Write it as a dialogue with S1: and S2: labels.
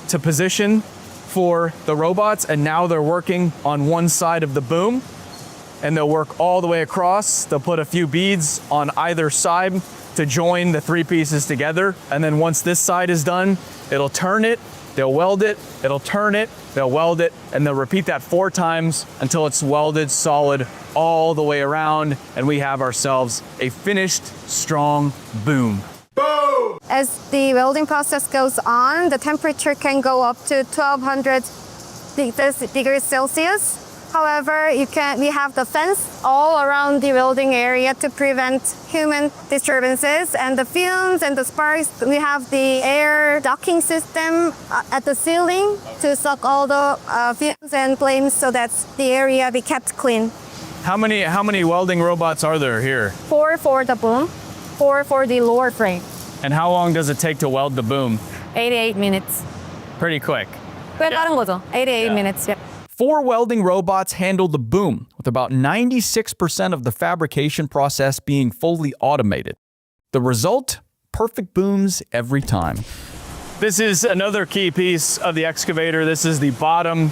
S1: to position for the robots, and now they're working on one side of the boom, and they'll work all the way across. They'll put a few beads on either side to join the three pieces together, and then once this side is done, it'll turn it, they'll weld it, it'll turn it, they'll weld it, and they'll repeat that 4 times until it's welded solid all the way around, and we have ourselves a finished, strong boom.
S2: As the welding process goes on, the temperature can go up to 1200 degrees Celsius. However, we have the fence all around the welding area to prevent human disturbances, and the fumes and the sparks. We have the air ducting system at the ceiling to suck all the fumes and flames so that the area be kept clean.
S1: How many welding robots are there here?
S2: 4 for the boom, 4 for the lower frame.
S1: And how long does it take to weld the boom?
S2: 88 minutes.
S1: Pretty quick.
S2: 꽤 빠른 거죠? 88 minutes. Yep.
S1: 4 welding robots handle the boom, with about 96% of the fabrication process being fully automated. The result? Perfect booms every time. This is another key piece of the excavator. This is the bottom